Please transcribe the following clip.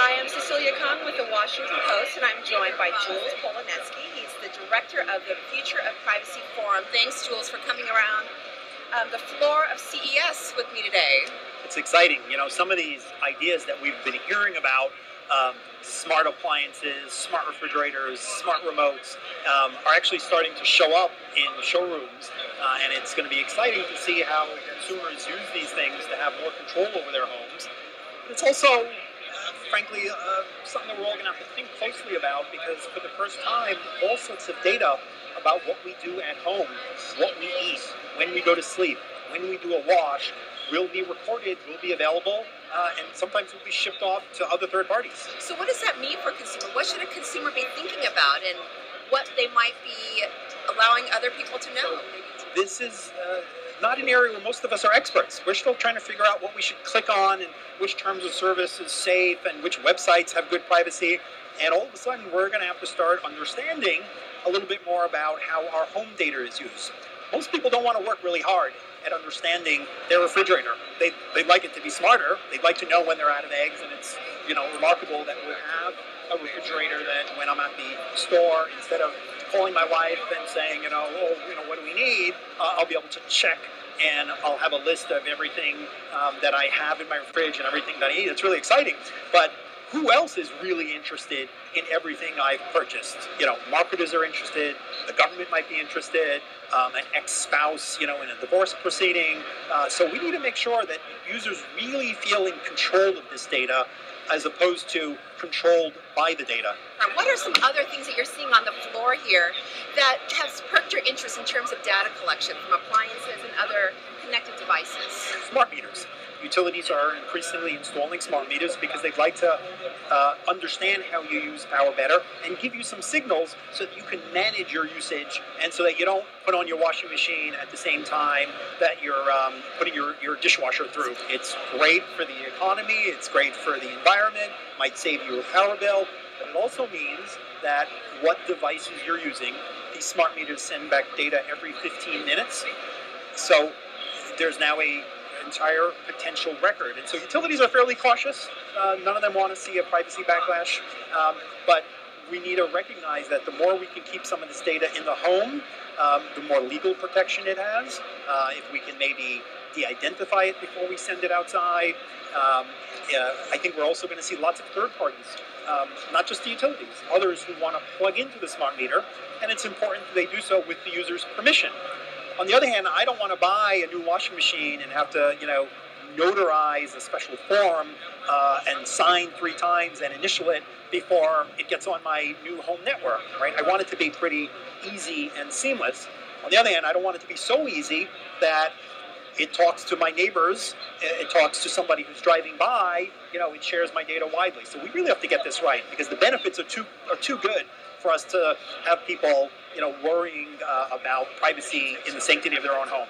Hi, I'm Cecilia Kahn with the Washington Post, and I'm joined by Jules Poloneski. He's the director of the Future of Privacy Forum. Thanks, Jules, for coming around the floor of CES with me today. It's exciting. You know, some of these ideas that we've been hearing about, smart appliances, smart refrigerators, smart remotes, are actually starting to show up in showrooms. And it's going to be exciting to see how consumers use these things to have more control over their homes. It's also, frankly, something that we're all going to have to think closely about, because for the first time, all sorts of data about what we do at home, what we eat, when we go to sleep, when we do a wash, will be recorded, will be available, and sometimes will be shipped off to other third parties. So what does that mean for a consumer? What should a consumer be thinking about, and what they might be allowing other people to know? This is not an area where most of us are experts. We're still trying to figure out what we should click on and which terms of service is safe and which websites have good privacy. And all of a sudden, we're going to have to start understanding a little bit more about how our home data is used. Most people don't want to work really hard at understanding their refrigerator. They'd like it to be smarter. They'd like to know when they're out of eggs, and it's, you know, remarkable that we have a refrigerator that when I'm at the store, instead of calling my wife and saying, what do we need, I'll be able to check, and I'll have a list of everything that I have in my fridge and everything that I need. It's really exciting. But who else is really interested in everything I've purchased? You know, marketers are interested, the government might be interested, an ex-spouse, in a divorce proceeding. So we need to make sure that users really feel in control of this data, as opposed to controlled by the data. What are some other things that you're seeing on the floor here that have perked your interest in terms of data collection from appliances and other connected devices? Smart meters. Utilities are increasingly installing smart meters because they'd like to understand how you use power better and give you some signals so that you can manage your usage, and so that you don't put on your washing machine at the same time that you're putting your dishwasher through. It's great for the economy, it's great for the environment, might save you a power bill, but it also means that what devices you're using, these smart meters send back data every 15 minutes. So there's now a entire potential record. And so utilities are fairly cautious. None of them want to see a privacy backlash. But we need to recognize that the more we can keep some of this data in the home, the more legal protection it has. If we can maybe de-identify it before we send it outside. I think we're also going to see lots of third parties, not just the utilities, others who want to plug into the smart meter. And it's important that they do so with the user's permission. On the other hand, I don't want to buy a new washing machine and have to, notarize a special form and sign 3 times and initial it before it gets on my new home network, right? I want it to be pretty easy and seamless. On the other hand, I don't want it to be so easy that it talks to my neighbors, it talks to somebody who's driving by, it shares my data widely. So we really have to get this right, because the benefits are too good for us to have people, worrying about privacy in the sanctity of their own home.